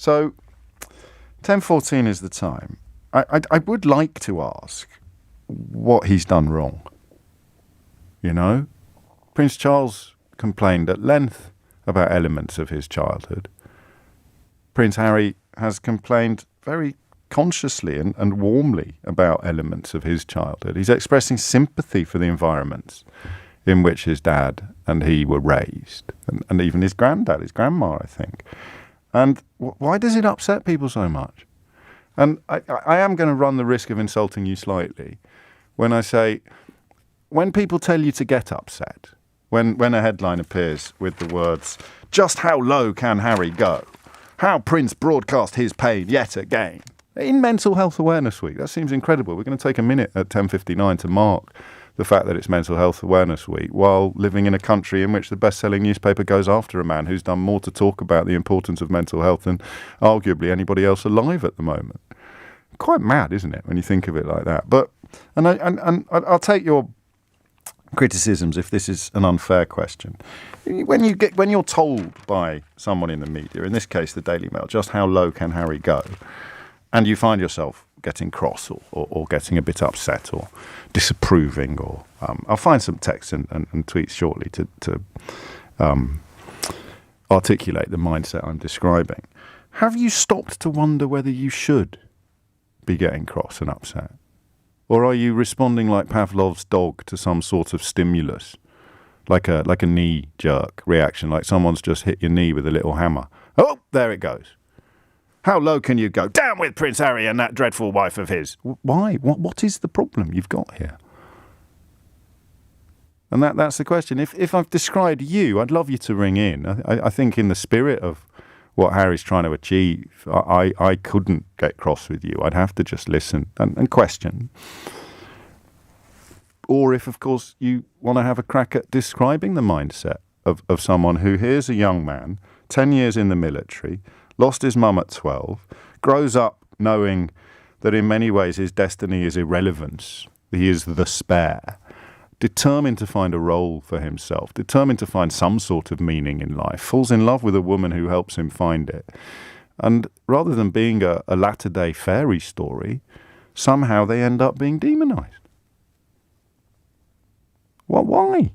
So 10:14 is the time. I would like to ask what he's done wrong. You know? Prince Charles complained at length about elements of his childhood. Prince Harry has complained very consciously and warmly about elements of his childhood. He's expressing sympathy for the environments in which his dad and he were raised, and even his granddad, his grandma, I think. And why does it upset people so much? And I am going to run the risk of insulting you slightly when I say, when people tell you to get upset, when a headline appears with the words, "Just how low can Harry go? How Prince broadcast his pain yet again," in Mental Health Awareness Week. That seems incredible. We're going to take a minute at 10:59 to mark the fact that it's Mental Health Awareness Week while living in a country in which the best-selling newspaper goes after a man who's done more to talk about the importance of mental health than arguably anybody else alive at the moment. Quite mad, isn't it, when you think of it like that? But I'll take your criticisms if this is an unfair question. When you're told by someone in the media, in this case the Daily Mail, just how low can Harry go, and you find yourself getting cross or getting a bit upset or disapproving, or I'll find some text and tweets shortly to articulate the mindset I'm describing. Have you stopped to wonder whether you should be getting cross and upset? Or are you responding like Pavlov's dog to some sort of stimulus, like a knee-jerk reaction, like someone's just hit your knee with a little hammer? Oh, there it goes. How low can you go? Down with Prince Harry and that dreadful wife of his. Why? What is the problem you've got here? And that's the question. If I've described you, I'd love you to ring in. I think in the spirit of what Harry's trying to achieve, I couldn't get cross with you. I'd have to just listen and question. Or if, of course, you want to have a crack at describing the mindset of someone who here's a young man, 10 years in the military, lost his mum at 12, grows up knowing that in many ways his destiny is irrelevance. He is the spare. Determined to find a role for himself, determined to find some sort of meaning in life, falls in love with a woman who helps him find it. And rather than being a latter-day fairy story, somehow they end up being demonized. Why?